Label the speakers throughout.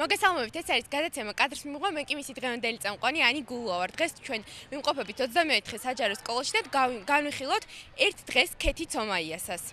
Speaker 1: მოგესალმებით, ეს არის გადაცემა კადრს მიღვა, მე კი მისი დღევანდელი წამყვანი ანი გულუა ვარ. დღეს ჩვენ ვიმყოფებით 24 საჯარო სკოლაში და განვიხილოთ ერთ დღეს ქეთი ცომაიასას.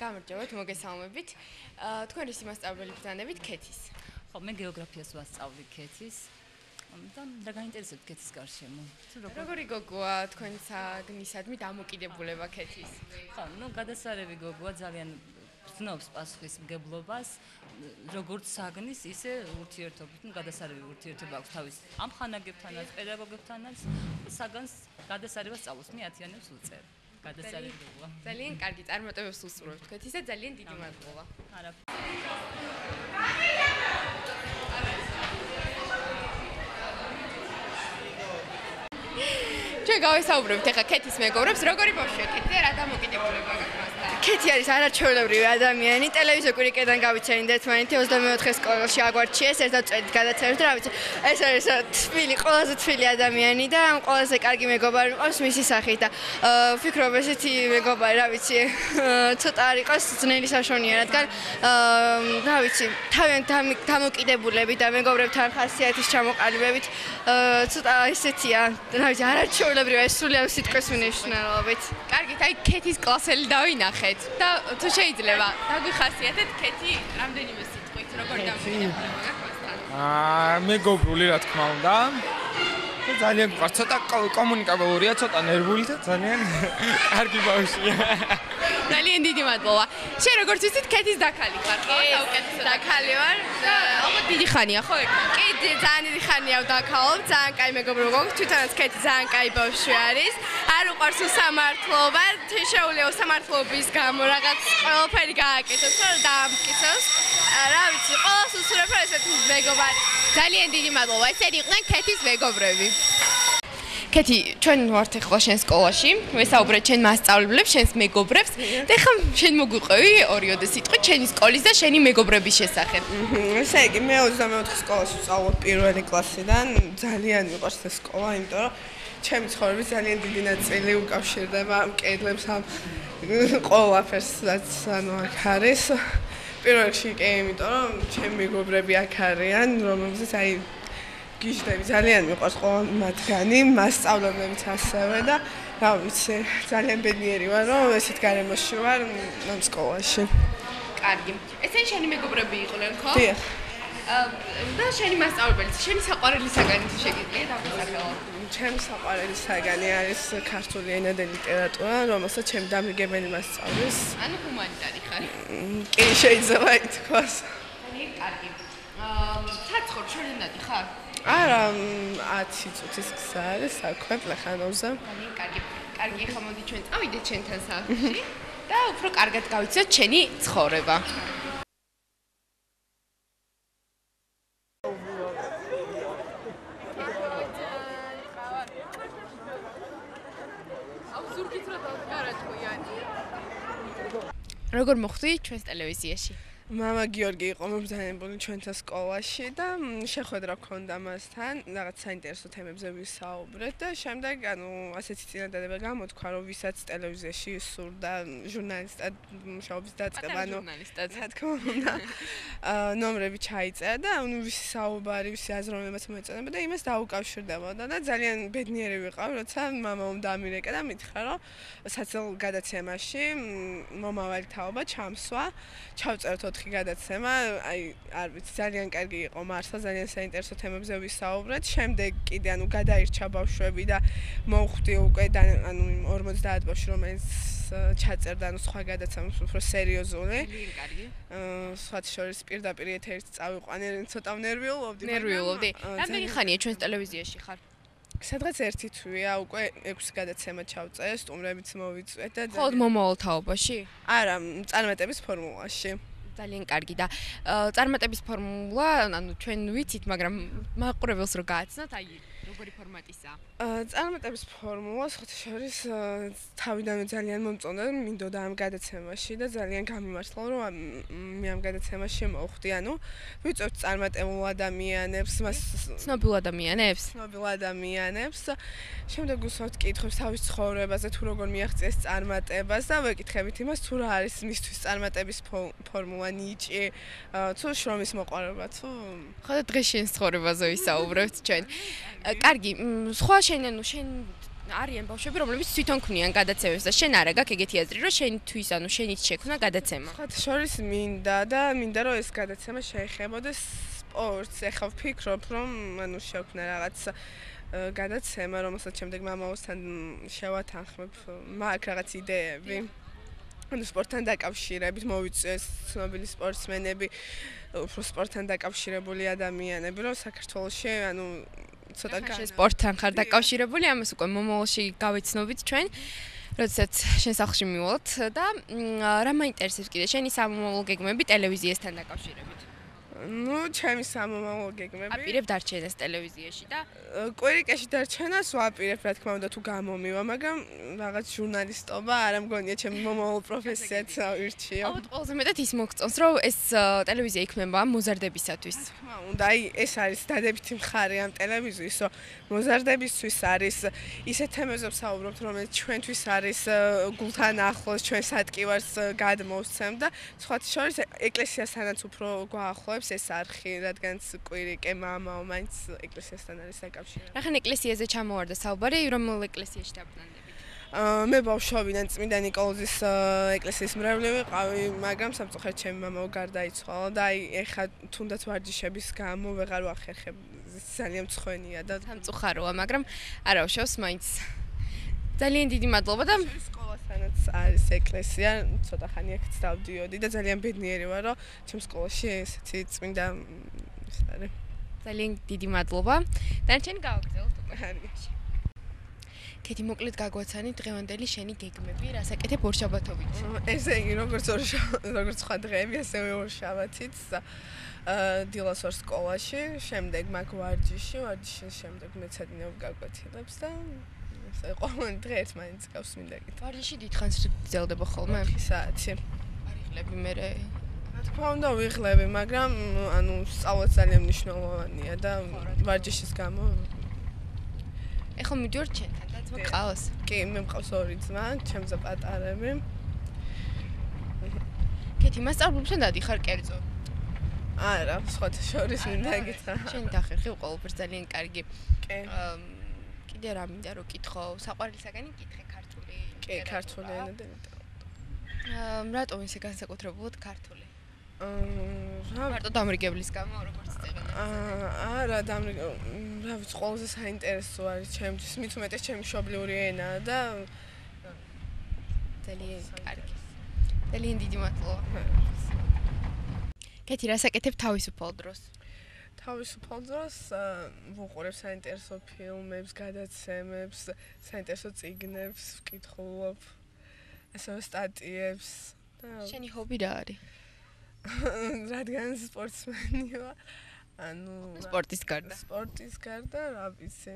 Speaker 1: გამარჯობათ, მოგესალმებით. თქვენ რისი მასწავლებელი ბრძანებით ქეთის?
Speaker 2: ხო, მე გეოგრაფიას ვასწავლი ქეთის. და გაინტერესებთ ქეთის გარშემო.
Speaker 1: როგორი გოგოა თქვენ საგნისადმი დამოკიდებულება ქეთის?
Speaker 2: ხო, გადასარევი გოგოა ძალიან ცნობს პასუხისმგებლობას, როგორც საგნის, ისე ურთიერთობით, გადასარევი ურთიერთობა აქვს თავის ამ ხანაგებთანაც, პედაგოგებთანაც, საგანს გადასარევას სწავლობს, მე 10-იანებს უწევ. გადასარევია.
Speaker 1: ძალიან კარგი წარმატებებს უსურვებთ თქვენ ისე ძალიან დიდი მადლობა.
Speaker 2: არა.
Speaker 1: ჩვენ გავესაუბრებთ ახლა ქეთის მეგობრებს, როგორი ბავშვია ქეთი და რა დამოკიდებულება გაქვს მასთან?
Speaker 3: ქეთი არის არაჩვეულებრივი ადამიანი, ტელევიზორ კვირიკედან გავიცანით ერთმანეთი 24 სკოლაში აგვარჩიეს, ერთად წვეთით გადაცემით და რა ვიცი, ეს არის თბილი, ყველაზე თბილი ადამიანი და ყველაზე კარგი მეგობარი მყავს მისი სახით და ვფიქრობ ესეთი მეგობარი, რა ვიცი, ცოტა არ იყოს ძნელი საშონია, რადგან რა ვიცი, თავიანთ დამოკიდებულებით და მეგობრებთან ხასიათის ჩამოყალიბებით ცოტა ისეთია, რა ვიცი, არაჩვეულებრივია ეს სულიერ სიტყვის მნიშვნელობით.
Speaker 1: კარგით, აი ქეთის კლასელი დავინახეთ და თუ შეიძლება დაგვიხასიათეთ ქეთი რამდენიმე სიტყვით, როგორი დამოკიდებულება გაქვს მასთან?
Speaker 4: მეგობრული რა თქმა უნდა. ძალიან გვყავს, ცოტა კომუნიკაბელურია, ცოტა ნერვული და ძალიან კარგი ბავშვია.
Speaker 1: ძალიან დიდი მადლობა. შენ როგორც ვიცით, ქეთის დაქალი ხარ, ხო? საუკეთესო
Speaker 3: დაქალი ვარ
Speaker 1: და ალბათ დიდი ხანია, ხო ეგრე?
Speaker 3: კი, ძალიან დიდი ხანია ვდაქალობ, ძალიან კაი მეგობრობა გვაქვს, თვითონაც ქეთი ძალიან კაი ბავშვი არის. არ უყვარს უსამართლობა, შეუძლია უსამართლობის გამო რაღაც ყველაფერი გააკეთოს, რომ დაამტკიცოს. რა ვიცი, ყველას უსურვებ, რომ ესეთი მეგობარი.
Speaker 1: ძალიან დიდი მადლობა. ესენი იყვნენ ქეთის მეგობრები. ქეთი, ჩვენ ვართ ახლა შენ სკოლაში, ვესაუბრეთ შენ მასწავლებლებს, შენს მეგობრებს და ახლა შენ მოგვიყვევი ორიოდე სიტყვით შენი სკოლის და შენი მეგობრების შესახებ.
Speaker 5: ესე იგი, მე 24 სკოლაში ვსწავლობ პირველი კლასიდან, ძალიან მიყვარს ეს სკოლა, იმიტომ რომ ჩემი ცხოვრების ძალიან დიდი ნაწილი უკავშირდება ამ კედლებს, ამ ყველაფერს, რაც აქ არის. პირველ რიგში კი, იმიტომ რომ ჩემი მეგობრები აქ არიან, რომელზეც აი გიჟდები, ძალიან მიყვარს ყველა მათგანი, მასწავლებლებიც ასევე და რა ვიცი, ძალიან ბედნიერი ვარ, რომ ესეთ გარემოში ვარ ამ სკოლაში.
Speaker 1: კარგი. ესენი შენი მეგობრები იყვნენ, ხო?
Speaker 5: დიახ.
Speaker 1: და შენი მასწავლებელიც, შენი საყვარელი საგანი თუ შეგიძლია დაგვასახელო?
Speaker 5: ჩემი საყვარელი საგანი არის ქართული ენა და ლიტერატურა, რომელსაც ჩემი დამიგებელი მასწავლის.
Speaker 1: ანუ ჰუმანიტარი ხარ?
Speaker 5: კი, შეიძლება ითქვას.
Speaker 1: ძალიან კარგი. საცხოვრ შორენადი ხარ?
Speaker 5: არა, 10 წუთის გზა არის საქვე პლეხანოვზე.
Speaker 1: ძალიან კარგი. კარგი, ახლა მოდი ჩვენ წავიდეთ შენთან სახლში და უფრო კარგად გავიცოთ შენი ცხოვრება. როგორ მოხვდი ჩვენს ტელევიზიაში?
Speaker 5: მამა გიორგი იყო მობრძანებული ჩვენთან სკოლაში და შეხვედრა გქონდა მასთან, რაღაც საინტერესო თემებზე ვისაუბრეთ და შემდეგ ასეთი წინადადება გამოთქვა, რომ ვისაც ტელევიზიაში სურდა ჟურნალისტად მუშაობის დაწყება, რა თქმა უნდა, ნომრები ჩაიწერა და ვისი საუბარი, ვისი აზროვნებაც მოეწონება და იმას დაუკავშირდებოდა და ძალიან ბედნიერი ვიყავ, როცა მამამ დამირეკა და მითხრა, რომ საცილ გადაცემაში მომავალი თაობა ჩამსვა, ჩავწეროთ 4 გადაცემა, აი, არ ვიცი, ძალიან კარგი იყო მართლა, ძალიან საინტერესო თემებზე ვისაუბრეთ. შემდეგ კიდე გადაირჩა ბავშვები და მოვხვდი უკვე 50 ბავშვი, რომელიც ჩაწერდა სხვა გადაცემებს უფრო სერიოზული.
Speaker 1: კარგი.
Speaker 5: სხვათა შორის პირდაპირ ეთერით წავიყვანე, ცოტა ნერვიულობდი.
Speaker 1: რამდენი ხანია ჩვენს ტელევიზიაში ხარ?
Speaker 5: სადღაც ერთი თვეა, უკვე 6 გადაცემა ჩავწერე, სტუმრებიც მოვიწვეთ და
Speaker 1: მხოლოდ მომავალ თაობაში?
Speaker 5: არა, წარმატების ფორმულაში.
Speaker 1: ძალიან კარგი და წარმატების ფორმულა, ანუ ჩვენ ვიცით, მაგრამ მაყურებელს რო გააცნოთ, აი როგორი ფორმატისაა?
Speaker 5: წარმატების ფორმულა შორის თავიდანვე ძალიან მომწონდა, მინდოდა ამ გადაცემაში და ძალიან გამიმართლა, რომ მე ამ გადაცემაში მოვხვდი, ანუ ვიწევთ წარმატებულ ადამიანებს, მას
Speaker 1: ცნობილ ადამიანებს?
Speaker 5: ცნობილ ადამიანებს. შემდეგ უსვამთ კითხვებს თავის ცხოვრებაზე, თუ როგორ მიაღწიეს წარმატებას და ვეკითხებით იმას, თუ რა არის მისთვის წარმატების ფორმულა, ნიჭი, თუ შრომის მოყვარება, თუ
Speaker 1: ხო და დღეს შენ ცხოვრებაზე ვისაუბრებთ ჩვენ. კარგი, სხვა შენ არიან ბავშვები, რომლებიც თვითონ ქმნიან გადაცემებს და შენ არა გაქვს ეგეთი აზრი, რომ შენთვის, ანუ შენით შექმნა გადაცემა.
Speaker 5: სხვათა შორის მინდა რომ ეს გადაცემა შეეხებოდეს სპორტს. ეხლა ვფიქრობ, რომ ანუ შევქმნა რაღაც გადაცემა, რომელსაც შემდეგ მამაოსთან შევათანხმებ, მაქვს რაღაც იდეები. ანუ სპორტთან დაკავშირებით მოვიწვიეს ცნობილი სპორტსმენები, უფრო სპორტთან დაკავშირებული ადამიანები, რომ საქართველოში ანუ ცოტა
Speaker 1: სპორტთან ხარ დაკავშირებული, ამას უკვე მომავალში გავიცნობით ჩვენ, როდესაც შენ სახლში მივალთ და რა მაინტერესებს კიდე შენი სამომავლო გეგმები ტელევიზიასთან დაკავშირებით?
Speaker 5: ჩემი სამომავლო გეგმები.
Speaker 1: აპირებ დარჩენას ტელევიზიაში და
Speaker 5: კვირიკეში დარჩენას ვაპირებ, რა თქმა უნდა, თუ გამომივა, მაგრამ რაღაც ჟურნალისტობა არ მგონია ჩემი მომავალ პროფესიად ავირჩიო.
Speaker 1: ალბათ ყველაზე მეტად ის მოგწონს, რომ ეს ტელევიზია იქმნება მოზარდებისათვის.
Speaker 5: რა თქმა უნდა, აი ეს არის დადებითი მხარე ამ ტელევიზიის, რომ მოზარდებისთვის არის ისეთ თემებზე ვსაუბრობთ, რომელიც ჩვენთვის არის გულთან ახლოს, ჩვენს ადკივარს გადმოვსცემ და სხვათა შორის ეკლესიასთანაც უფრო გვაახლოებს ეს არხი, რადგანაც კვირიკე მამაო მაინც ეკლესიასთან არის დაკავშირებული.
Speaker 1: რახან ეკლესიაზე ჩამოვარდა საუბარი, რომელ ეკლესიაში დაბრუნდებით?
Speaker 5: მე ბავშვობიდან წმინდა ნიკოლოზის ეკლესიის მრევლი ვიყავი, მაგრამ სამწუხაროდ ჩემი მამაო გარდაიცვალა და აი ეხლა თუნდაც ვარჯიშების გამო ვეღარ ვახერხებ, ძალიან მწვენია და
Speaker 1: სამწუხაროა, მაგრამ არა უშავს მაინც. ძალიან დიდი მადლობა და
Speaker 5: სკოლასთანაც არის ეკლესია, ცოტა ხანი აქაც დავდიოდი და ძალიან ბედნიერი ვარ, რომ ჩემ სკოლაში ესეთი წმინდა ის არის.
Speaker 1: ძალიან დიდი მადლობა. დანარჩენი გავაგრძელოთ უკვე. კეთი, მოკლედ გაგვაცანი დღევანდელი შენი გეგმები, რასაკეთებ ორშაბათობით?
Speaker 5: ესე იგი, როგორც სხვა დღეები, ასევე ორშაბათიც. დილას ვარ სკოლაში, შემდეგ მაქვს ვარჯიშის შემდეგ მეცადინეობ გაკვეთილებს და ყოველ დღე ერთმანეთს გავს მინდა გითხრათ.
Speaker 1: ვარჯიში დიდხანს გრძელდება ხოლმე?
Speaker 5: 4 საათი.
Speaker 1: არ იღლები მე?
Speaker 5: რა თქმა უნდა ვიღლები, მაგრამ ანუ სწავლა ძალიან მნიშვნელოვანია და ვარჯიშის გამო
Speaker 1: ეხლა მიდივარ ჩვენთან და ძმა ყავს.
Speaker 5: კი, მე მყავს 2 ძმა, ჩემზე პატარები.
Speaker 1: კეთი, მასწავლებლებთან დადიხარ კერძო?
Speaker 5: არა, სხვათა შორის მინდა გითხრა.
Speaker 1: შენ დახერხი ყველაფერს ძალიან კარგი.
Speaker 5: კი.
Speaker 1: კიდე რა მინდა რომ კითხო, საყვარელი საგანი კითხე ქართული.
Speaker 5: კი, ქართული ენა და
Speaker 1: რატომ ისე განსაკუთრებულად ქართული?
Speaker 5: რა
Speaker 1: მარტო დამრიგებლის გამო როგორც წეგნა?
Speaker 5: არა, რა ვიცი, ყველაზე საინტერესო არის ჩემთვის, მით უმეტეს ჩემი მშობლიური ენაა და
Speaker 1: ძალიან კარგი. ძალიან დიდი მადლობა. კეთი, რასაკეთებ თავისუფალ დროს?
Speaker 5: თავისუფალ დროს ვუყურებ საინტერესო ფილმებს, გადაცემებს, საინტერესო წიგნებს, ვკითხულობ, ასევე სტატიებს და
Speaker 1: შენი ჰობი რა არის?
Speaker 5: რადგან სპორტსმენი ვარ, ანუ
Speaker 1: სპორტის გარდა, რა ვიცი,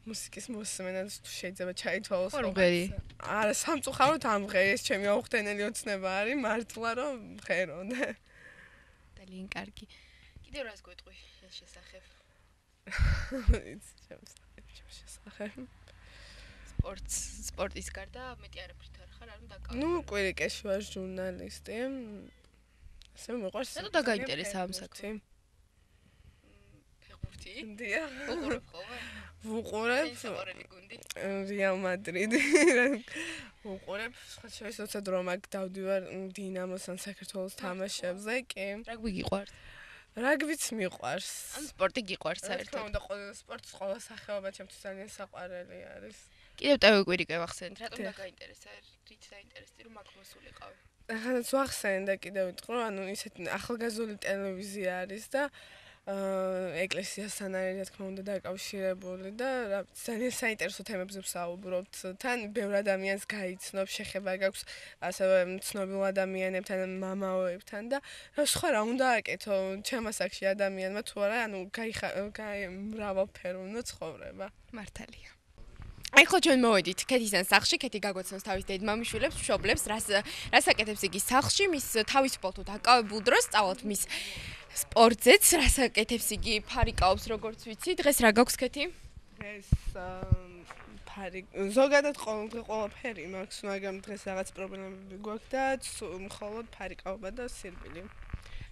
Speaker 1: მუსიკის მოსმენად შეიძლება ჩაითვალოს. ხორბერი.
Speaker 5: არა, სამწუხაროდ ამღერი ეს ჩემი აუხდენელი ოცნება არის, მართლა რომ მღეროდე.
Speaker 1: ძალიან კარგი. კიდევ რას გვეტყვი ეს შესახებ?
Speaker 5: იცი, ჩემს შესახებ.
Speaker 1: სპორტის გარდა მეტი არაფრით არ ხარ, არ უნდა დაკავო.
Speaker 5: ნუ კვირიკეში ვარ ჟურნალისტი. ასე მიყვარს.
Speaker 1: რატო დაგაინტერესა ამ საქმე? ფეხბურთი?
Speaker 5: დიახ.
Speaker 1: უყურებ ხოლმე?
Speaker 5: ვუყურებ.
Speaker 1: საყვარელი გუნდი?
Speaker 5: რეალ მადრიდი. ვუყურებ, სხვა შორის როცა დრო მაქვს დავდივარ დინამოს ან საქართველოს თამაშებზე, კი.
Speaker 1: რაგბი გიყვარს?
Speaker 5: რაგბიც მიყვარს.
Speaker 1: ან სპორტი გიყვარს
Speaker 5: საერთოდ?
Speaker 1: საერთოდ?
Speaker 5: უნდა ყველა სპორტის ყველა სახეობა ჩემთვის ძალიან საყვარელი არის.
Speaker 1: კიდევ ტევ კვირიკე ვახსენეთ, რატომ დაგაინტერესა? რით დაინტერესდი რომ აქ მოსულიყავი?
Speaker 5: ახლა ვახსენე და კიდევ ვიტყვი, ანუ ისეთი ახალგაზრდული ტელევიზია არის და ეკლესიასთან არის რა თქმა უნდა დაკავშირებული და ძალიან საინტერესო თემებზე ვსაუბრობთ. თან ბევრ ადამიანს გაიცნობ, შეხება გაქვს ასევე ცნობილ ადამიანებთან, მამაოებთან და სხვა რა უნდა აკეთო ჩემ ასაკში ადამიანმა თუ არა, ანუ მრავალფეროვნო ცხოვრება.
Speaker 1: მართალია. აი ხო ჩვენ მოვედით ქეთისთან სახლში, ქეთი გაგვაცნობს თავის დედმამიშვილებს, მშობლებს, რას აკეთებს იგი სახლში, მის თავისუფალ თუ დაკავებულ დროს სწავლობთ მის სპორტზეც, რას აკეთებს იგი, ფარიკაობს როგორც ვიცი, დღეს რა გაქვს ქეთი?
Speaker 5: დღეს ზოგადად ყველაფერი მაქვს, მაგრამ დღეს რაღაც პრობლემები გვაქვს და მხოლოდ ფარიკაობა და სირბილი.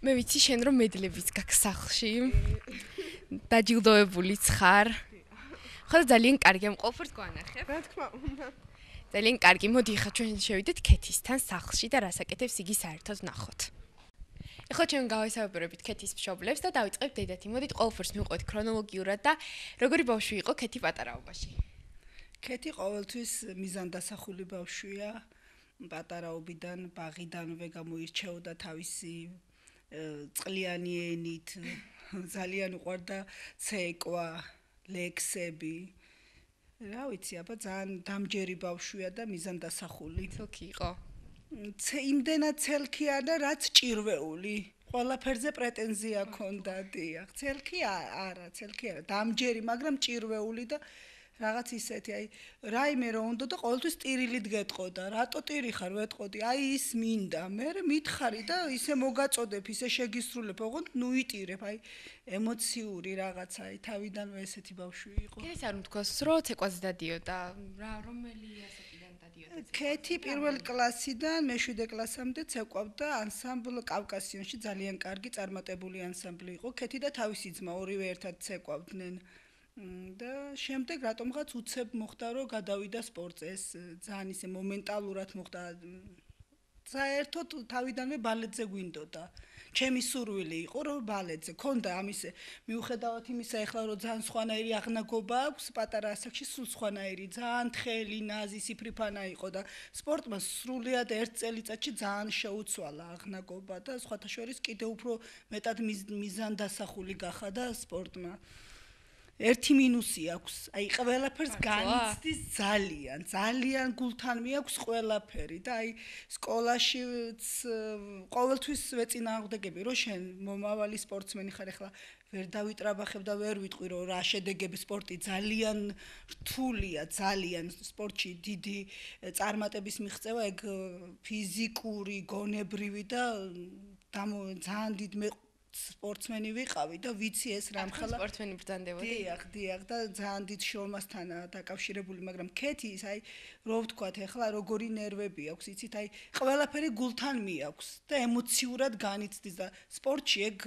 Speaker 1: მე ვიცი შენ რომ მედლებიც გაქვს სახლში. დაჯილდოებულიც ხარ. ხო ძალიან კარგი ამ ყოველფერს გვანახებ.
Speaker 5: რა თქმა უნდა.
Speaker 1: ძალიან კარგი, მოდი ხა ჩვენ შევიდეთ ქეთისთან სახლში და რას აკეთებს იგი საერთოდ ნახოთ. ეხლა ჩვენ გავესაუბრებით ქეთის მშობლებს და დავიწყებთ დედათი. მოდით ყოველფერს მივყვეთ ქრონოლოგიურად და როგორი ბავშვი იყო ქეთი პატარაობაში.
Speaker 6: ქეთი ყოველთვის მიზანდასახული ბავშვია. პატარაობიდან, ბაღიდანვე გამოირჩეოდა თავისი წყლიანი ენით, ძალიან უყვარდა ცეკვა, ლექსები. რა ვიცი, აბა ძალიან დამჯერი ბავშვია და მიზანდასახული.
Speaker 1: ცელქი იყო.
Speaker 6: იმდენად ცელქია და რაც ჭირვეული. ყველაფერზე პრეტენზია ჰქონდა, დიახ. ცელქი არა, დამჯერი, მაგრამ ჭირვეული და რაღაც ისეთი, აი, რაიმე რო უნდა და ყოველთვის ტირილით გეტყოდა. რატო ტირი ხარ, ვეტყოდი, აი ის მინდა. მე მითხარი და ისე მოგაწოდებ, ისე შეგისრულებ, ოღონდ ნუ იტირებ, აი ემოციური რაღაცა, აი თავიდანვე ესეთი ბავშვი იყო.
Speaker 1: ქეთის არ მთქოს, რომ ცეკვაზე დადიოდა, რომელი ასაკიდან დადიოდა?
Speaker 6: ქეთი პირველ კლასიდან მე-7 კლასამდე ცეკვავდა ანსამბლ კავკასიონში, ძალიან კარგი წარმატებული ანსამბლი იყო. ქეთი და თავისი ძმა ორივე ერთად ცეკვავდნენ. და შემდეგ რატომღაც უცებ მოხდა რომ გადავიდა სპორტზე, ეს ძალიან ისე მომენტალურად მოხდა. საერთოდ თავიდანვე ბალეტზე გვინდოდა. ჩემი სურვილი იყო რომ ბალეტზე. ქონდა ამისე, მიუხედავად იმისა, ეხლა რომ ძალიან სხვანაირი აღნაგობა აქვს, პატარა ასაკში სულ სხვანაირი, ძალიან თხელი, ნაზი, სიფრიფანა იყო და სპორტმა სრულიად ერთ წელიწადში ძალიან შეუცვალა აღნაგობა და სხვათა შორის კიდევ უფრო მეტად მიზანდასახული გახადა სპორტმა. ერთი მინუსი აქვს, აი ყველაფერს განიცდის ძალიან გულთან მიაქვს ყველაფერი და აი სკოლაშიც ყოველთვის ვეწინააღმდეგები რომ შენ მომავალი სპორტსმენი ხარ, ახლა ვერ დავიტრაბახებ და ვერ ვიტყვი რომ რა შედეგები სპორტი ძალიან რთულია, ძალიან სპორტში დიდი წარმატების მიღწევა, ეგ ფიზიკური, გონებრივი და ძალიან დიდ სპორტსმენი ვიყავი და ვიცი ეს რამხელა
Speaker 1: სპორტსმენი ბრძანდებოდი.
Speaker 6: დიახ და ძალიან დიდ შრომასთანაა დაკავშირებული, მაგრამ ქეთის აი რო ვთქვათ ეხლა როგორი ნერვები აქვს, იცით, აი ყველაფერი გულთან მიაქვს და ემოციურად განიცდის და სპორტში ეგ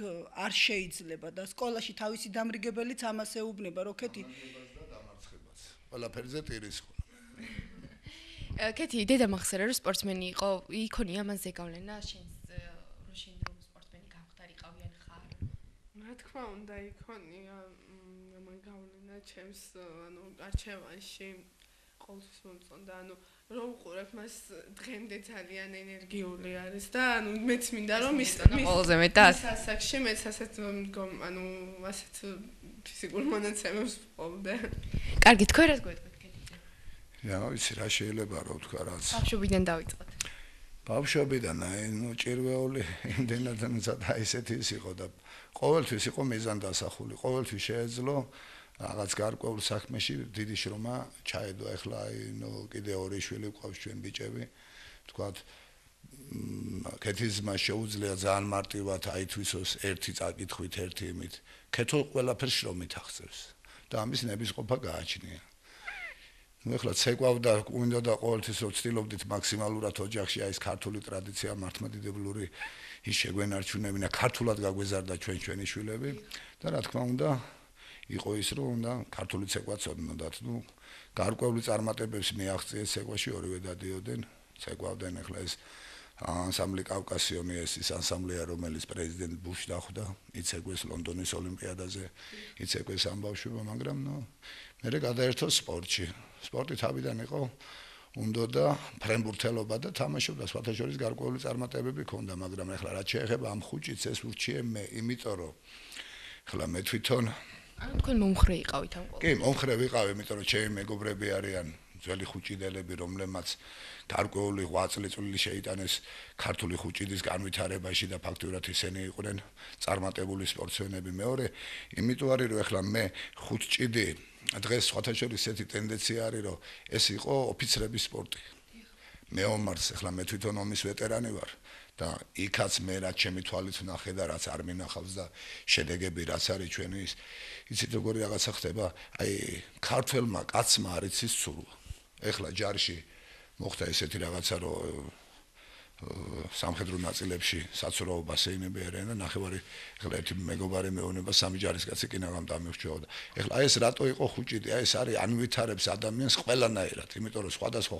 Speaker 6: არ შეიძლება და სკოლაში თავისი დამრიგებელიც ამას ეუბნება, რომ ქეთი
Speaker 7: დამარცხებას. ყველაფერზე ტირის ხოლმე.
Speaker 1: ქეთი დედა მახსოვს რომ სპორტსმენი იყო, იქონია მან ზეგავლენა შენს
Speaker 5: რა თქმა უნდა იქონია ამან გავლენა ჩემს ანუ არჩევანში ყოველთვის მომწონდა ანუ რომ ვყურებ მას დღემდე ძალიან ენერგიული არის და ანუ მეც მინდა რომ ის
Speaker 1: ყველაზე მეტად
Speaker 5: ასაკში მეც ასეთ ანუ ასეთ ფიზიკურ მონაცემებს ვყოლდე.
Speaker 1: კარგი, თქვენ რას გვეტყვით ქეთიძე?
Speaker 7: რა ვიცი რა შეიძლება რა ვთქვა რაც.
Speaker 1: ბავშვობიდან დავიწყოთ.
Speaker 7: ბავშვობიდან აი ნუ ჭირვეული იმდენად და ისეთი ის იყო და ყოველთვის იყო მიზანდასახული, ყოველთვის შეეძლო რაღაც გარკვეულ საქმეში დიდი შრომა ჩაედო. ახლა აი ნუ კიდე ორი შვილი გვყავს ჩვენ ბიჭები. თქვათ ქეთის ძმა შეუძლია ძალიან მარტივად აითვისოს ერთი წაკითხვით, ერთი იმით. ქეთო ყველაფერს შრომით აღწევს და ამის ნებისყოფა გააჩნია. ნუ ახლა ცეკვავდა, უნდა ყოველთვის რომ ვცდილობდით მაქსიმალურად ოჯახში აი ეს ქართული ტრადიცია მართლმადიდებლური ის შეგვენარჩუნებინა, ქართულად გაგვეზარდა ჩვენი შვილები და რა თქმა უნდა იყო ის რომ უნდა ქართული ცეკვა ცოდნოდათ. ნუ გარკვეული წარმატებებს მიაღწიეს ცეკვაში, ორივე დადიოდნენ, ცეკვავდნენ. ახლა ეს ანსამბლი კავკასიონი, ეს ანსამბლია რომელიც პრეზიდენტ ბუში დახვდა, იცეკვეს ლონდონის ოლიმპიადაზე, იცეკვეს ამ ბავშვებმა, მაგრამ ნუ მერე გადაერთო სპორტში. სპორტი თავიდან იყო უნდა ფრენბურთელობა და თამაშობდა, სხვათა შორის გარკვეული წარმატებები ჰქონდა, მაგრამ ახლა რაც შეეხება ამ ხუჭიც ეს ურჩიე მე, იმიტომ რომ ხლა მე თვითონ
Speaker 1: ანუ თქვენ მომხრე იყავით ამ ყოველ.
Speaker 7: კი, მომხრე ვიყავი, იმიტომ რომ ჩემი მეგობრები არიან ძველი ხუჭიდელები, რომლებმაც გარკვეული 8 წელი შეიტანეს ქართული ხუჭიდის განვითარებაში და ფაქტურად ისინი იყვნენ წარმატებული სპორტსმენები. მეორე, იმიტომ არის რომ ეხლა მე ხუთჭიდი დღეს სხვათა შორის ესეთი ტენდენცია არის რომ ეს იყო ოფიცრების სპორტი. მეომარს ეხლა მე თვითონ ომის ვეტერანი ვარ და იქაც მე რაც ჩემი თვალით ვნახე და რაც არ მინახავს და შედეგები რაც არის ჩვენი ის იცით როგორი რაღაცა ხდება აი ქართველმა კაცმა არ იცის სურვა ეხლა ჯარში მოხდა ესეთი რაღაცა რომ სამხედრო ნაწილებში საცურაო ბასეინები არიან და ნახევარი ეხლა ერთი მეგობარი მეუბნება სამი ჯარისკაცი კინაღამ დამიხვჩეოდა ეხლა ეს რატო იყო ხუჭიდი აი ეს არის ანვითარებს ადამიანს ყველანაირად იმიტომ რომ სხვადასხვა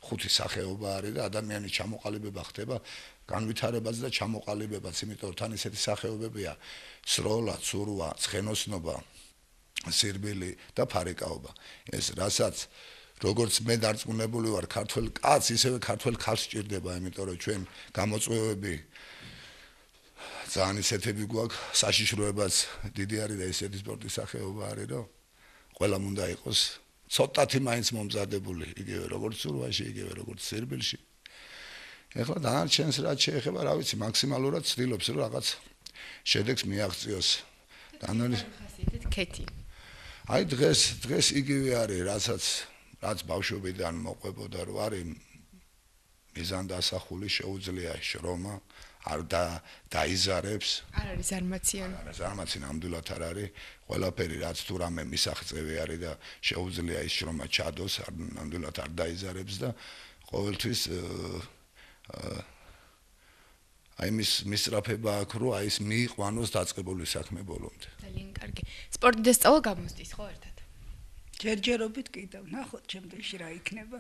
Speaker 7: ხუთი სახეობა არის და ადამიანის ჩამოყალიბება ხდება განვითარებაც და ჩამოყალიბებაც იმიტომ რომ თან ისეთი სახეობებია სროლა ცურვა ცხენოსნობა სირბილი და ფარიკაობა ეს რასაც როგორც მე დარწმუნებული ვარ ქართველ კაცს ისევე ქართველ ხალხს სჭირდება იმიტომ რომ ჩვენ გამოწვევები ძალიან ისეთები გვაქვს საშიშროებაც დიდი არის და ესეთი სპორტის სახეობა არის რომ ყველამ უნდა იყოს ცოტათი მაინც მომზადებული იგივე როგორც სურვაში იგივე როგორც სირბილში ეხლა დანარჩენს რაც შეეხება რა ვიცი მაქსიმალურად ცდილობს რომ რაღაც შედეგს მიაღწიოს
Speaker 1: ხასიათით ქეთი
Speaker 7: აი დღეს იგივე არის რაც ბავშვობიდან მოყვებოდა რომ არის მიზანდასახული შეუძლია შრომა არ დაიზარებს
Speaker 1: არ არის ზარმაციანი
Speaker 7: ზარმაცი ნამდვილად არ არის ყველაფერი რაც თუ რამე მისაღწევი არის და შეუძლია ის შრომა ჩადოს ნამდვილად არ დაიზარებს და ყოველთვის აი მისწრაფება აქვს რომ აი ეს მიიყვანოს დაწყებული საქმე ბოლომდე
Speaker 1: ძალიან კარგი სპორტი დასწავლა გამოსდის ხო ერთად
Speaker 6: ჯერჯერობით კიდევ ნახოთ შემდეგში რა იქნება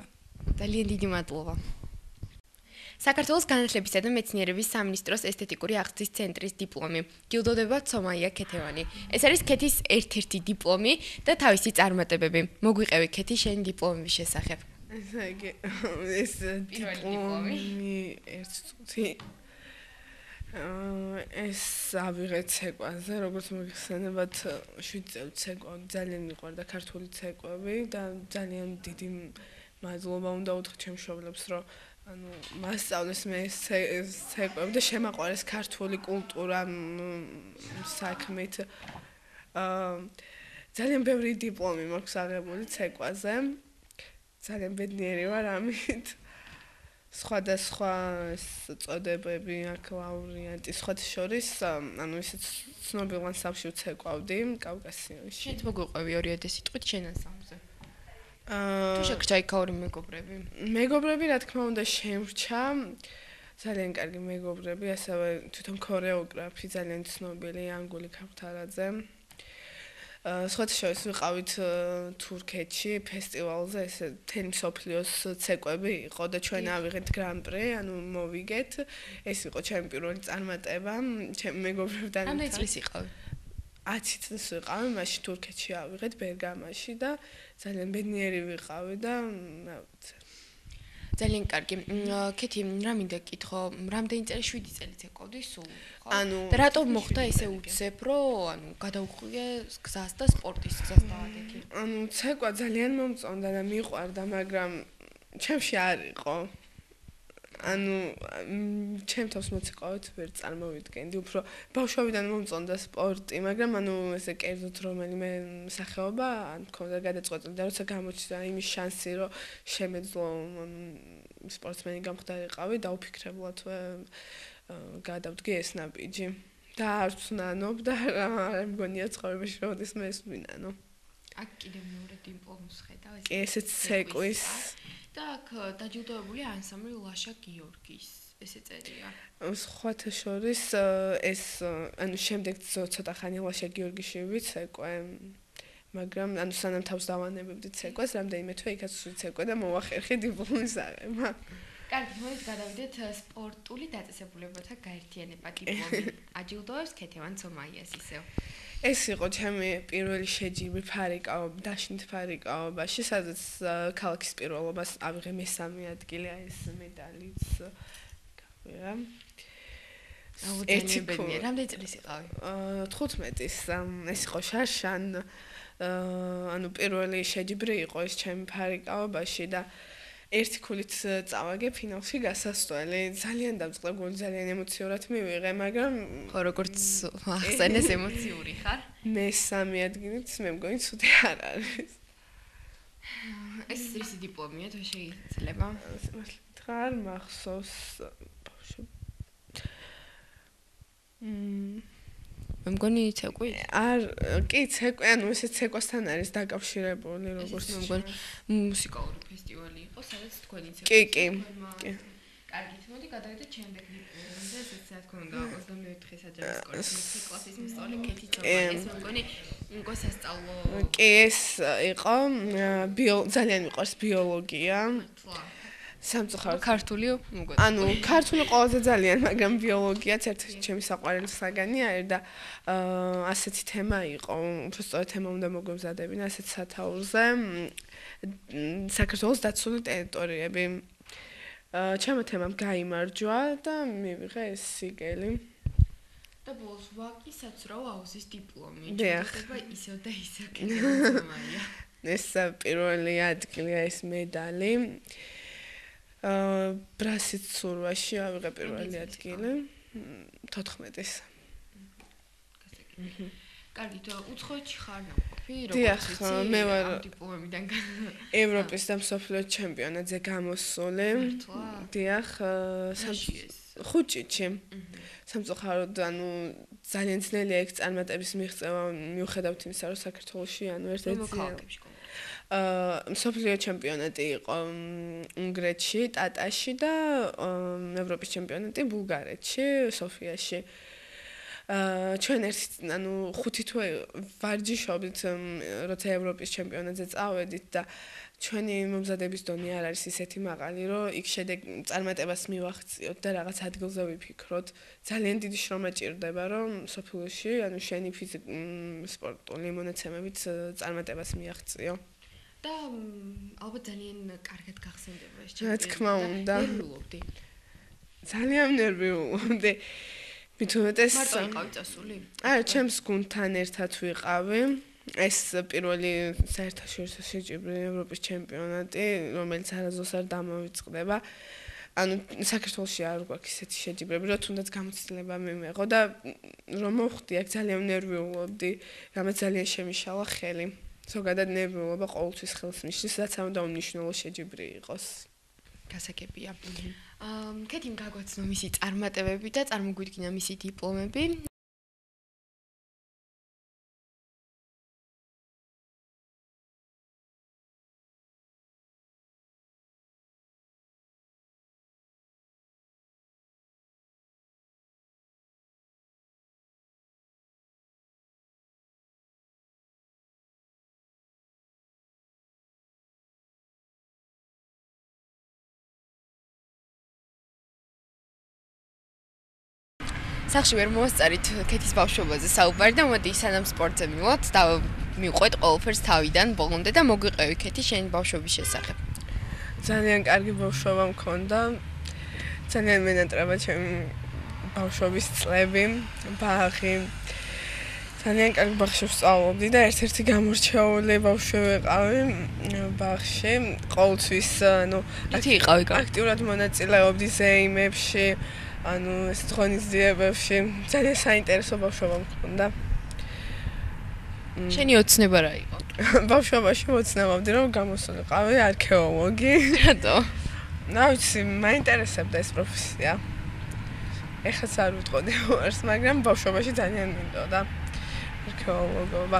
Speaker 1: ძალიან დიდი მადლობა საქართველოს განათლებისა და მეცნიერების სამინისტროს ესთეტიკური აღზრდის ცენტრის დიპლომი ჯილდოდება ცომაია ქეთევანი ეს არის ქეთის ერთ-ერთი დიპლომი და თავისი წარმატებები მოგვიყევი ქეთი შენი დიპლომების შესახებ
Speaker 5: ესე იგი ეს დიპლომი ერთ წუთი ეს ავიღე ცეკვაზე, როგორც მოგიხსენებათ, 7 წელი ცეკვა ძალიან მიყვარდა ქართული ცეკვები და ძალიან დიდი მადლობა უნდა უთხრა ჩემ მშობლებს, რომ ანუ მასწავლეს მე ეს ცეკვები და შემაყვარეს ქართული კულტურა საქმით. ძალიან ბევრი დიპლომი მაქვს აღებული ცეკვაზე. ძალიან ბედნიერი ვარ ამით. სხვადასხვა წოდებები აქვს ლაურიანტი სხვათა შორის ანუ ისე ცნობილ ანსამბლში ვცეკვავდი კავკასიონში.
Speaker 1: შენც მოგვიყვევი 2000 სიტყვით შენ ანსამბლზე. თუ შეგრჩა იქ ორი მეგობრები.
Speaker 5: მეგობრები რა თქმა უნდა შემრჩა. ძალიან კარგი მეგობრები, ასევე თვითონ ქორეოგრაფი ძალიან ცნობილი ანგული ქავთარაძე. სხვათა შორის ვიყავით თურქეთში ფესტივალზე, ესე მთელი მსოფლიოს ცეკვები იყო და ჩვენ ავიღეთ გრან-პრი, ანუ მოვიგეთ. ეს იყო ჩემი პირველი წარმატება, ჩემი მეგობრებთან.
Speaker 1: რამდენი წლის იყავი?
Speaker 5: 10 წლის ვიყავი, მაშინ თურქეთში ავიღეთ ბერგამაში და ძალიან ბედნიერი ვიყავი და
Speaker 1: ძალიან კარგი. ქეთი, რა მინდა გითხო, რამდენი წელი 7 წელი ცეკვავდი სულ, ხო?
Speaker 5: ანუ
Speaker 1: და რატომ მოხდა ესე უცებ, რომ ანუ გადაუხვიე გზას და სპორტის გზას დავადექი?
Speaker 5: ანუ ცეკვა ძალიან მომწონდა და მიყვარდა, მაგრამ ჩემში არ იყო. ანუ ჩემ თავს მოცეკვავით ვერ წარმოვიდგენდი, უფრო ბავშვობიდან მომწონდა სპორტი, მაგრამ ანუ ესე კერძოდ რომელიმე სახეობა ან მქონდა გადაწყვეტილი და როცა გამოჩნდა იმის შანსი, რომ შემეძლო სპორტსმენი გამხდარიყავი, დაუფიქრებლად გადავდგე ეს ნაბიჯი. და არც ნანობ და არ მგონია ცხოვრებაში როდის მე ეს ვინანო.
Speaker 1: აქ კიდევ მეორე დიპლომს ხედავ ეს.
Speaker 5: ესეც ცეკვის
Speaker 1: და აქ დაჯილდოებული ანსამბლი ლაშა გიორგის ესე წერია.
Speaker 5: სხვათა შორის ეს ანუ შემდეგ ცოტა ხანი ლაშა გიორგიში ვიცეკვე, მაგრამ ანუ სანამ თავს დავანებებდი ცეკვას, რამდენიმე თვე იქაც ვიცეკვე და მოვახერხე დიპლომის აღება.
Speaker 1: კარგი, მოიწყ გადავიდეთ სპორტული დაწესებულებათა გაერთიანება დიპლომი. აჯილდოებს ქეთევან ცომაიას ისევ.
Speaker 5: ეს იყო ჩემი პირველი შეჯიბრი ფარიკაობა, დაშინით ფარიკაობაში, სადაც ქალაქის პირველობას ავიღე მესამე ადგილი, ეს მედალიც გავიღე.
Speaker 1: ერთი ბედნიერი. რამდენი წლის იყავი?
Speaker 5: 15-ის ეს იყო შარშან ანუ პირველი შეჯიბრი იყო ეს ჩემი ფარიკაობაში და ერთი ქულით წავაგე ფინალში გასასვლელი. ძალიან დამწყდა გული, ძალიან ემოციურად მივიღე, მაგრამ
Speaker 1: ხო როგორც ახსენეს ემოციური ხარ?
Speaker 5: მესამე ადგილით მე მგონი ცუდი არ არის.
Speaker 1: ეს რისი დიპლომია თუ შეიძლება?
Speaker 5: ხარ მახსოვს
Speaker 1: მე მგონი ცეკვი?
Speaker 5: არ კი ცეკვი, ანუ ესე ცეკვასთან არის დაკავშირებული როგორც
Speaker 1: მე მგონი მუსიკალური ფესტივალი იყო, სადაც თქვენი ცეკვი.
Speaker 5: კი.
Speaker 1: კარგით, მოდი გადავიდეთ შემდეგ დიპლომზე, ესეც რა თქმა უნდა 24 საჯარო სკოლის კლასის მოსწავლე კეთი ჩორბანი. ეს მე მგონი უკვე სასწავლო.
Speaker 5: კი, ეს იყო ძალიან მიყვარს ბიოლოგია. სამწუხაროდ
Speaker 1: ქართულიო? მგონი.
Speaker 5: ანუ ქართული ყველაზე ძალიან, მაგრამ ბიოლოგიაც ერთ-ერთი ჩემი საყვარელი საგანი არის და ასეთი თემა იყო, უფრო სწორად თემა უნდა მოგვემზადებინა ასეთ სათაურზე. საქართველოს დაცული ტერიტორიები. ჩემო თემამ გაიმარჯვა და მივიღე ეს სიგელი.
Speaker 1: და ბოლოს ვაკისაცრავ აუზის დიპლომი.
Speaker 5: დიახ.
Speaker 1: შეიძლება ისევ და ისევ კეთილმოწმეა.
Speaker 5: ეს პირველი ადგილია ეს медали. ბრასის ცურვაში ავიღე პირველი ადგილი 14-ის.
Speaker 1: კარგი, თუ უცხოეთში ხარ ნაყოფი,
Speaker 5: დიახ, მე ვარ
Speaker 1: დიპლომიდან
Speaker 5: ევროპის და მსოფლიოს ჩემპიონატზე გამოსული. დიახ, ხუჭიჩი. სამწუხაროდ, ანუ ძალიან ძნელია ეგ წარმატების მიღწევა, მიუხედავად იმისა, რომ საქართველოში ანუ ერთ-ერთი მსოფლიო ჩემპიონატი იყო უნგრეთში, ტატაში და ევროპის ჩემპიონატი ბულგარეთში, სოფიაში. ჩვენ ანუ 5 თვე ვარჯიშობთ, როცა ევროპის ჩემპიონატზე წავედით და ჩვენი მომზადების დონე არ არის ისეთი მაღალი, რომ იქ შედეგ წარმატებას მივახციოთ და რაღაც ადგილზე ვიფიქროთ. ძალიან დიდი შრომა ჭირდება, რომ სოფლიოში, ანუ შენი სპორტული მონაცემებით წარმატებას მიაღწიო.
Speaker 1: და ალბათ ძალიან კარგად გახსენდება ეს
Speaker 5: ჩემპიონატი. რა თქმა უნდა.
Speaker 1: ნერვიულობდი.
Speaker 5: ძალიან ნერვიულობდი. მithumetes
Speaker 1: მარტო იყავი წასული?
Speaker 5: არა, ჩემს გუნდთან ერთად ვიყავი. ეს პირველი საერთაშორისო შეჯიბრი ევროპის ჩემპიონატი, რომელიც არასდროს არ დამოვიწყდება. ანუ საქართველოში არ გვაქვს ისეთი შეჯიბრები, რომ თუნდაც გამოცდილება მიმეღო და რომ მოვხდი, აქ ძალიან ნერვიულობდი, რამაც ძალიან შემიშალა ხელი. ზოგადად ნერვიულობა ყოველთვის ხელს ნიშნის, რაც არ უნდა უმნიშვნელო შეჯიბრი იყოს.
Speaker 1: გასაგებია. კეთიმ გაგვაცნო მისი წარმატებები და წარმოგვიდგინა მისი დიპლომები. სახში ვერ მოსწარით კეთის ბავშვობაზე საუბარი და მოდი სანამ სპორტზე მივალთ და მივყვეთ ყველაფერს თავიდან ბოლომდე და მოგვიყევი კეთი შენი ბავშვობის შესახებ.
Speaker 5: ძალიან კარგი ბავშვობა მქონდა. ძალიან მენატრება ჩემი ბავშვობის წლები, ბაღი. ძალიან კარგი ბაღში ვსწავლობდი და ერთ-ერთი გამორჩეული ბავშვი ვიყავი ბაღში. ყოველთვის ანუ აქტიურად მონაწილეობდი ზეიმებში. ანუ ეს ღონისძიებებში ძალიან საინტერესო ბავშვობა მქონდა.
Speaker 1: შენი ოცნება რა იყო?
Speaker 5: ბავშვობაში მოცნებობდი რომ გამოსულიყავი არქეოლოგი.
Speaker 1: რატო?
Speaker 5: რა ვიცი, მაინტერესებდა ეს პროფესია. ეხლაც არ ვიტყოდი უარს, მაგრამ ბავშვობაში ძალიან მინდოდა არქეოლოგობა.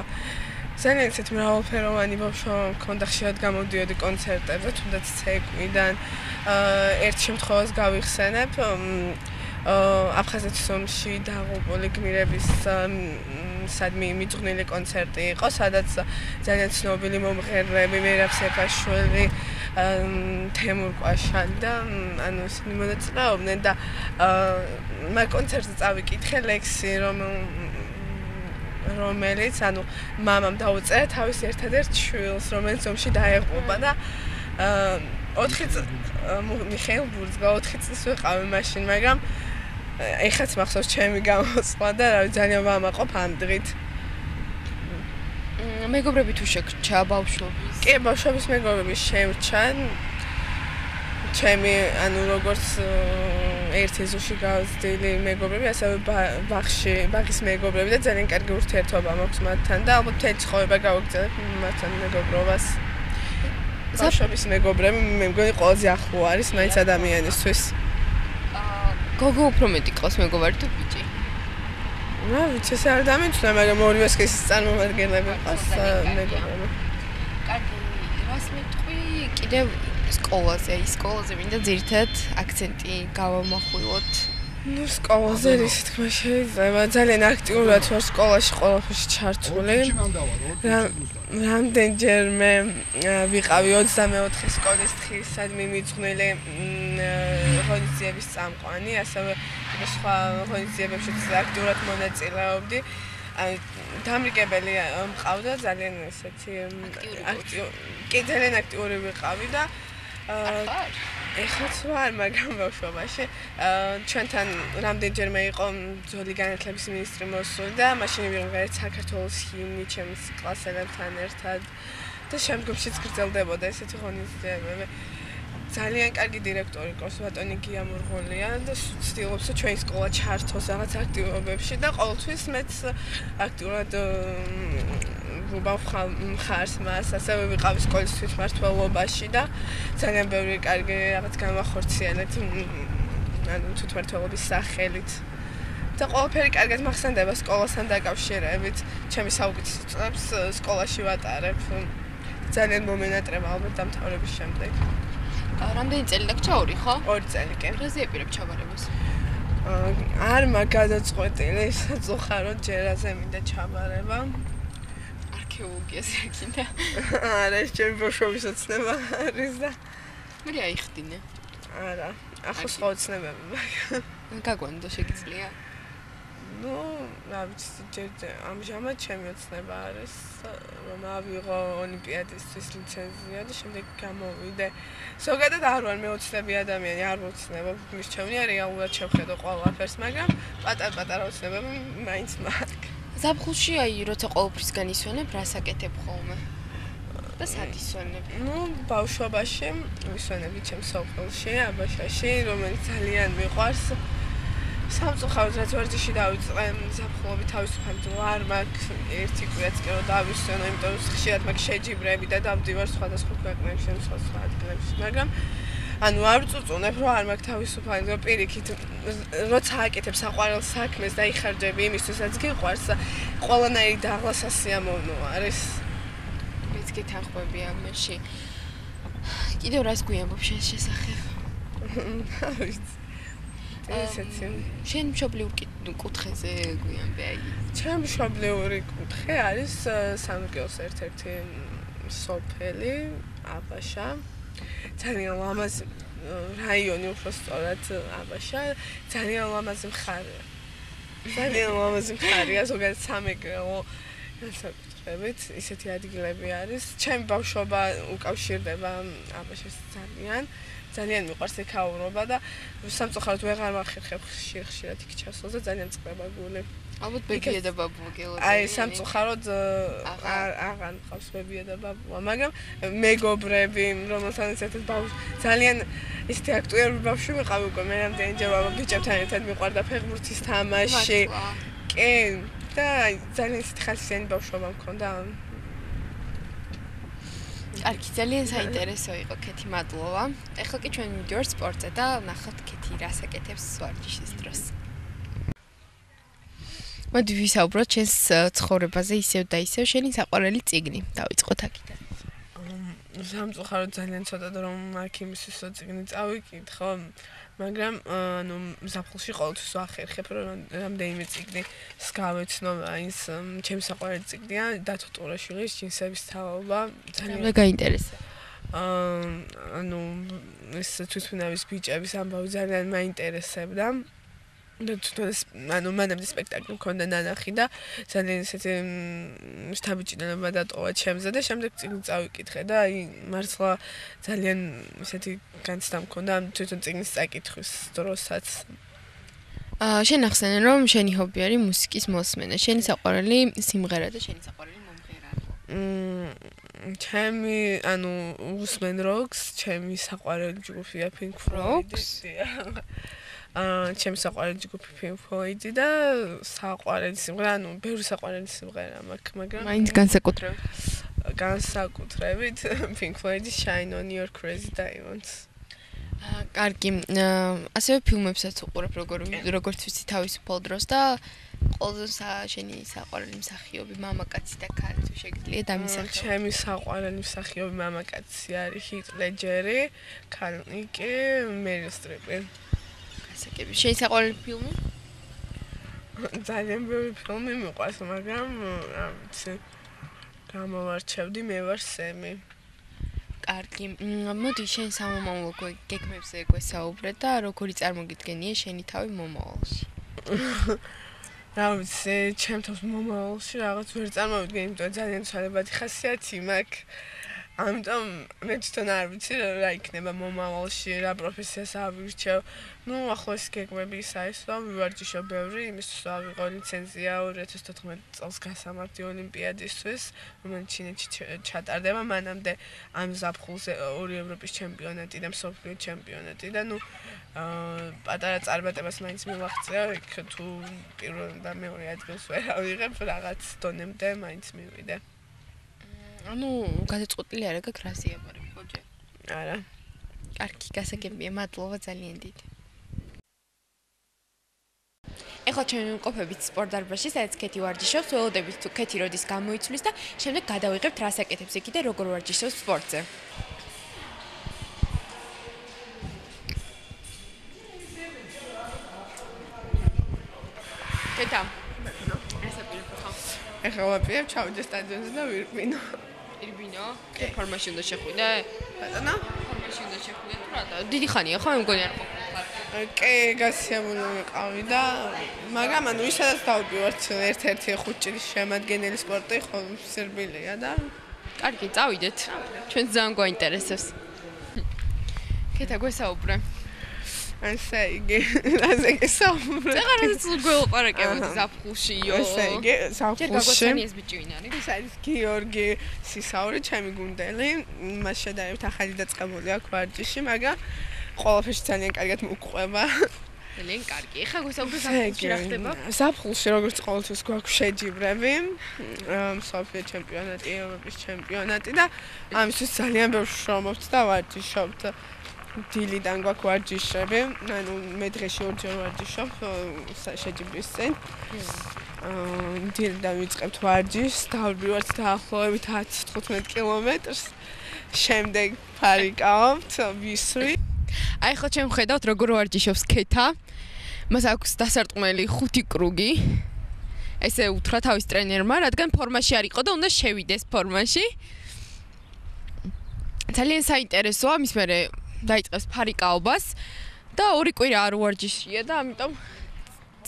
Speaker 5: ძალიან ისეთი მრავალფეროვანი ბავშვობა მქონდა, ხშირად გამოდიოდი კონცერტებზე, თუნდაც ცეკვიდან. ერთ შემთხვევას გავიხსენებ, აფხაზეთის ომში დაღუპული გმირების სადმი მიძღვნილი კონცერტი იყო, სადაც ძალიან ცნობილი მომღერლები, მერაბ სეფაშვილი, თემურ კვაშალი და ანუ ისინი მონაწილეობდნენ და მაგ კონცერტზე წავიკითხე ლექსი, რომელიც ანუ მამამ დაუწერა თავის ერთადერთ შვილს, რომელიც ომში დაეღუპა და 4 წელი მიხეილ ბურძგა 4 წელს ვიყავი მაშინ, მაგრამ ეხაც მახსოვს ჩემი გამოსვლა და რავი ძალიან ვამაყობ ამ დღით.
Speaker 1: მეგობრები თუ შეგრჩა ბავშვობის?
Speaker 5: კი, ბავშვობის მეგობრები შევრჩან. ჩემი ანუ როგორც ერთ ეზოში გავზრდილი მეგობრები, ასევე ბაღის მეგობრები და ძალიან კარგი ურთიერთობა მაქვს მათთან და ალბათ მთელი ცხოვრება გავაგრძელებ მათთან მეგობრობას. ბავშვობის მეგობრები მე მგონი ყველაზე ახლო არის მაინც ადამიანისთვის.
Speaker 1: გოგო უფრო მეტი ყავს მეგობარი თუ ბიჭი?
Speaker 5: რა ვიცი, ეს არ დამეცნო, მაგრამ ორივეს კი წარმომადგენლები ყავს მეგობრები.
Speaker 1: კარგი, რას მეტყვი კიდევ სკოლაზე, სკოლაზე მინდა ძირითადად აქცენტი გავამახვილოთ.
Speaker 5: ნუ სკოლაზე ისე თქმა შეიძლება, ძალიან აქტიურად ვარ სკოლაში ყველაფერში ჩართული. რამდენჯერმე ვიყავი 24 სკოლის დღისადმი მიძღვნილი ღონისძიების წამყვანი, ასევე სხვა ღონისძიებებშიც აქტიურად მონაწილეობდი. დამრიგებელი მყავდა ძალიან ესეთი ძალიან აქტიური ვიყავი და ეხლაც ვარ, მაგრამ ბავშვობაში ჩვენთან რამდენჯერმე იყო ძველი განათლების მინისტრი მოსული და მაშინ ვიღეთ საქართველოს ჰიმნი ჩემს კლასელებთან ერთად და შემდგომშიც გრძელდებოდა ესეთი ღონისძიებები. ძალიან კარგი დირექტორი ყავს ბატონი გია მურღოლია და ცდილობს ჩვენი სკოლა ჩართოს რაღაც აქტივობებში და ყოველთვის მეც აქტიურად ვუბავ მხარს მას, ასევე ვიყავი სკოლის თვითმმართველობაში და ძალიან ბევრი კარგი რაღაც გამახორციელეთ ანუ თვითმმართველობის სახელით. და ყველაფერი კარგად მახსენდება სკოლასთან დაკავშირებით. ჩემი საუკეთესო წლებს სკოლაში ვატარებ. ძალიან მომენატრება ალბათ დამთავრების შემდეგ.
Speaker 1: რამდენი წელი დაგჭა 2, ხო?
Speaker 5: 2 წელი კი.
Speaker 1: რაზე აპირებ ჩაბარებას?
Speaker 5: არ მაგ გადაწყვეტილი, საწუხაროდ ჯერაზე მინდა ჩაბარება.
Speaker 1: არქეოლოგიას ეკიდა.
Speaker 5: არა, ეს ჩემი ბავშვობის ოცნება არის და
Speaker 1: მე აიხდინე.
Speaker 5: არა, ახლა სხვა ოცნებები მაქვს.
Speaker 1: გაგვანდა შეგიძლია?
Speaker 5: ნუ, რა ვიცი, ამჟამად ჩემი ოცნება არის რომ ავიღო ოლიმპიადისთვის ლიცენზია და შემდეგ გამოვიდე. ზოგადად არ ვარ მეოცნები ადამიანი, არ ვოცნებობ, მირჩევნია რეალურად შევხედო ყველაფერს, მაგრამ პატარ-პატარა ოცნებები მაინც მაქვს.
Speaker 1: ზაფხულში როცა ყოველფრის განისვენებ, რას აკეთებ ხოლმე? და სად ისვენებ?
Speaker 5: ნუ, ბავშვობაში ვისვენებდი ჩემს სოფელში, აბაშაში, რომელიც ძალიან მიყვარს. სამწუხაროდ რაც ვარჯიში დავიწყე ზაფხულობით თავისუფლად არ მაქვს ერთი კვირაც კი რომ დავისვენო, იმიტომ რომ ხშირად მაქვს შეჯიბრები და დავდივარ სხვადასხვა ქვეყნებში, სხვა ადგილებში, მაგრამ ანუ არ ვწუწუნებ რომ არ მაქვს თავისუფალი, რომ პირიქით როცა აკეთებ საყვარელ საქმეს და იხარჯები იმისთვისაც გიყვარს, ყველანაირი დაღლა სასიამოვნო არის.
Speaker 1: მეც გითანხმები ამაში. კიდევ რას გვიამბობ შენ შესახებ?
Speaker 5: არ ვიცი.
Speaker 1: შენ მშობლიურ კუთხეზე გვიამბე აი.
Speaker 5: ჩემი მშობლიური კუთხე არის სამგეოს ერთ-ერთი სოფელი აბაშა. ძალიან ლამაზი რაიონი უბრალოდ აბაშა, ძალიან ლამაზი მხარეა. ძალიან ლამაზი მხარეა, ზოგადად სამეგრელო განსაკუთრებით ისეთი ადგილები არის. ჩემი ბავშვობა უკავშირდება აბაშას ძალიან მიყვარს ეკაურობა და სამწუხაროდ ვეღარ ვახერხებ ხშირად იქ ჩასვლას და ძალიან წყდება გული.
Speaker 1: ალბათ ბებია და ბაბუა გელოდება.
Speaker 5: აი სამწუხაროდ აღარ მყავს ბებია და ბაბუა, მაგრამ მეგობრები, რომელთანაც ერთად ძალიან ისეთი აქტუალური ბავშვი ვიყავი უკვე მე რამდენჯერ ბიჭებთან ერთად მიყვარდა ფეხბურთის თამაში. კი, და ძალიან ისეთი ხალხიანი ბავშვობა მქონდა.
Speaker 1: კარგი, ძალიან საინტერესო იყო ქეთი, მადლობა. ეხლა კი ჩვენ მივიდივართ სპორტზე და ნახავთ ქეთი რას აკეთებს ვარჯიშის დროს. მოდი ვისაუბროთ ჩვენს ცხოვრებაზე ისევ და ისევ შენი საყვარელი წიგნი. დავიწყოთ აქედან.
Speaker 5: სამწუხაროდ ძალიან ცოტა რომ აქ იმისთვის წიგნი წავიკითხო, მაგრამ ანუ ზაფხულში ყოველთვის ვახერხებ რომ რამდენიმე წიგნი გავეცნო, ის ჩემი საყვარელი წიგნია დათო ტურაშვილის ჯინსების თაობა.
Speaker 1: ძალიან გაინტერესა.
Speaker 5: ანუ ეს თვითმფრინავის ბიჭების ამბავი ძალიან მაინტერესებდა. და თვითონ ანუ მანამდე სპექტაკლი მქონდა ნანახი და ძალიან ესეთი შთაბეჭდილება დატოვა ჩემზე და შემდეგ წიგნი წავიკითხე და აი მართლა ძალიან ესეთი განცდა მქონდა თვითონ წიგნის წაკითხვის დროსაც.
Speaker 1: შენ ახსენე რომ შენი ჰობი არის მუსიკის მოსმენა. შენი საყვარელი სიმღერა და შენი საყვარელი მომღერალი.
Speaker 5: ჩემი ანუ უსმენ როკს, ჩემი საყვარელი ჯგუფია Pink Floyd. ჩემი საყვარელი ჯგუფი Pink Floyd და საყვარელი სიმღერა, ანუ ბევრი საყვარელი სიმღერა მაქვს, მაგრამ
Speaker 1: მაინც განსაკუთრებით
Speaker 5: Pink Floyd-ის Shine on Your Crazy Diamonds.
Speaker 1: კარგი, ასევე ფილმებსაც უყურებ როგორც ვიცი თავისუფალ დროს და ყველაზე შენი საყვარელი მსახიობი მამაკაცი და ქალი თუ შეგიძლია დამისახო.
Speaker 5: ჩემი საყვარელი მსახიობი მამაკაცი არის Heath Ledger-ი, ქალი კი Meryl Streep-ი.
Speaker 1: გასაგები. შენი საყვარელი ფილმი?
Speaker 5: ძალიან ბევრი ფილმი მიყვარს, მაგრამ გამოვარჩევდი მე ვარ სემი.
Speaker 1: კარგი. მოდი შენ სამომავლო გეგმებზე გვესაუბრე და როგორი წარმოგიდგენია შენი თავი მომავალში.
Speaker 5: რა ვიცი, ჩემთვის მომავალში რაღაც ვერ წარმოვიდგენ, იმიტომ ძალიან ცვალებადი ხასიათი მაქვს. ამიტომ მე თვითონ არ ვიცი რა იქნება მომავალში, რა პროფესიას ავირჩევ. ახლოს გეგმები ის არის, რომ ვივარჯიშო ბევრი, იმისთვის ავიღო ლიცენზია 2014 წელს გასამართი ოლიმპიადისთვის, რომელიც ჩინეთში ჩატარდება. მანამდე ამ ზაფხულზე 2 ევროპის ჩემპიონატი და მსოფლიო ჩემპიონატი და პატარა წარმატებას მაინც მივაღწია, იქ თუ პირველ და მეორე ადგილს ვერ ავიღებ, რაღაც დონემდე მაინც მივიდე.
Speaker 1: გადაწყვეტილი არა გაქვს რა სიაბარები ხოჯე?
Speaker 5: არა.
Speaker 1: კარგი, გასაგებია, მადლობა ძალიან დიდი. ეხლა ჩვენ ვიმყოფებით სპორტდარბაზში, სადაც ქეთი ვარჯიშობს, ველოდებით თუ ქეთი როდის გამოიცვლის და შემდეგ გადავიღებთ რა საკეთებს იგი და როგორ ვარჯიშობს სპორტზე. ქეთა.
Speaker 5: ეხლა ვაპირებ ჩავიდე სტადიონზე და ვირბინო.
Speaker 1: ირბინო? კი, ფორმაში უნდა შეხვიდე?
Speaker 5: ბატონო?
Speaker 1: ფორმაში უნდა შეხვიდე თუ რა? დიდი ხანია ხო მე მგონი არ ყოფილი.
Speaker 5: კი, გასიამოვნო ვიყავი და მაგრამ ვისაც დავდივართ ერთ-ერთი 5 ჭირის შემადგენელი სპორტი ხო სერბილია და
Speaker 1: კარგი, წავიდეთ. ჩვენს ძალიან გვაინტერესებს. ქეთა გვესაუბრე.
Speaker 5: ასე იგი, რაზე გესაუბრე?
Speaker 1: წაღარაც გველაპარაკებთ ზაფხულშიო.
Speaker 5: ასე იგი, ზაფხულში.
Speaker 1: ჯერ გაგვაცანი ეს ბიჭი ვინ არის?
Speaker 5: ეს არის გიორგი სისაური, ჩემი გუნდელი. მას შედარებით ახალი დაწყებული აქვს ვარჯიში, მაგრამ ყველაფერში ძალიან კარგად მოგყვება.
Speaker 1: ძალიან კარგი. ეხლა გვესაუბრე ზაფხულში რა ხდება?
Speaker 5: ზაფხულში როგორც ყოველთვის გვაქვს შეჯიბრები, მსოფლიო ჩემპიონატი, ევროპის ჩემპიონატი და ამისთვის ძალიან ბევრ შრომობთ და ვარჯიშობთ. დილიდან გვაქვს ვარჯიშები, მე დღეში 2 ჯერ ვარჯიშობ შეჯიბრის წინ. დილიდან ვიწყებთ ვარჯიშს, დავდივართ დაახლოებით 10-15 კილომეტრს. შემდეგ ფარიკავთ, ვისვრი.
Speaker 1: აი ხო ჩვენ ხედავთ როგორ ვარჯიშობს ქეთა. მას აქვს დასარტყმელი 5 კრუგი. ესე უთხრა თავის ტრენერმა, რადგან ფორმაში არ იყო და უნდა შევიდეს ფორმაში. ძალიან საინტერესოა, მის მერე დაიწყებს ფარიკაობას და 2 კვირა არ ვარჯიშია და ამიტომ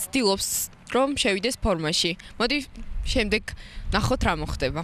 Speaker 1: ცდილობს რომ შევიდეს ფორმაში. მოდი შემდეგ ნახოთ რა მოხდება.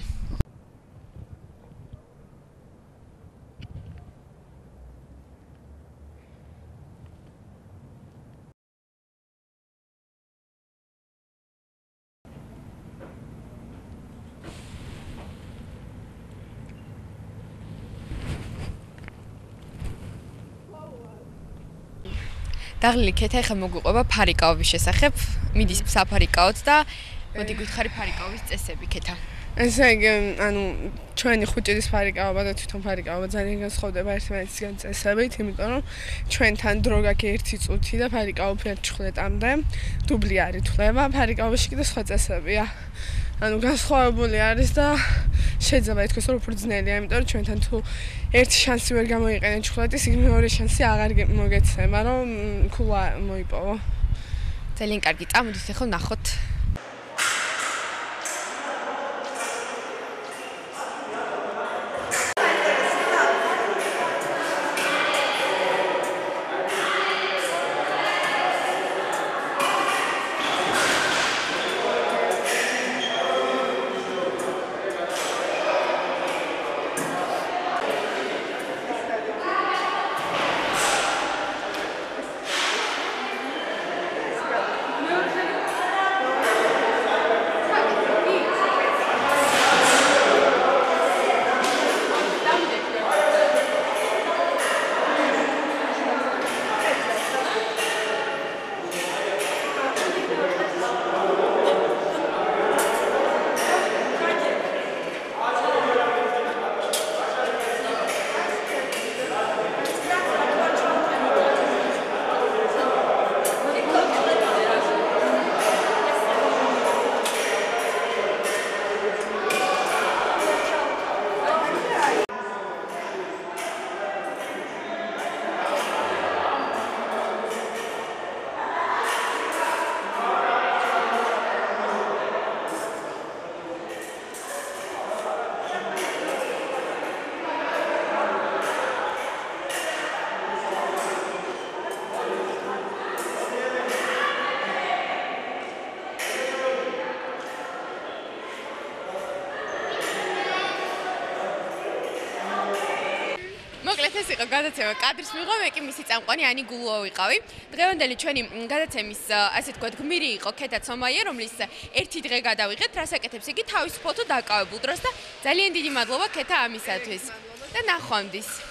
Speaker 1: დაღლილი ქეთა ხა მოგვიყვება ფარიკაობის შესახებ. მიდის საფარიკაოდ და მოდი გითხარი ფარიკაობის წესები ქეთა.
Speaker 5: ესე იგი, ჩვენი 5 ჭირის ფარიკაობა და თვითონ ფარიკაობა ძალიან განსხვავდება ერთმანეთისგან წესებით, იმიტომ რომ ჩვენთან დრო გაქვს 1 წუთი და ფარიკაობა 17 წუთამდე დუბლი არ ითვლება, ფარიკაობაში კიდე სხვა წესებია. განსხვავებული არის და შეიძლება ითქვას, რომ უფრო ძნელია, იმიტომ რომ ჩვენთან თუ ერთი შანსი ვერ გამოიყენეთ ჩხვლეტის, იქ მეორე შანსი აღარ მოგეცემა, რომ ქულა მოიპოვო.
Speaker 1: ძალიან კარგი, წამოდით ახლა ნახოთ. მოკლედ ეს იყო გადაცემა კადრის მიღო, მე კი მისი წამყვანი ანი გულუა ვიყავი. დღევანდელი ჩვენი გადაცემის ასე თქვა გმირი იყო ქეთა ცომაია, რომლის ერთი დღე გადავიღეთ, რას აკეთებს იგი თავის ფოტო დაკავებულ დროს და ძალიან დიდი მადლობა ქეთა ამისათვის. და ნახვამდის.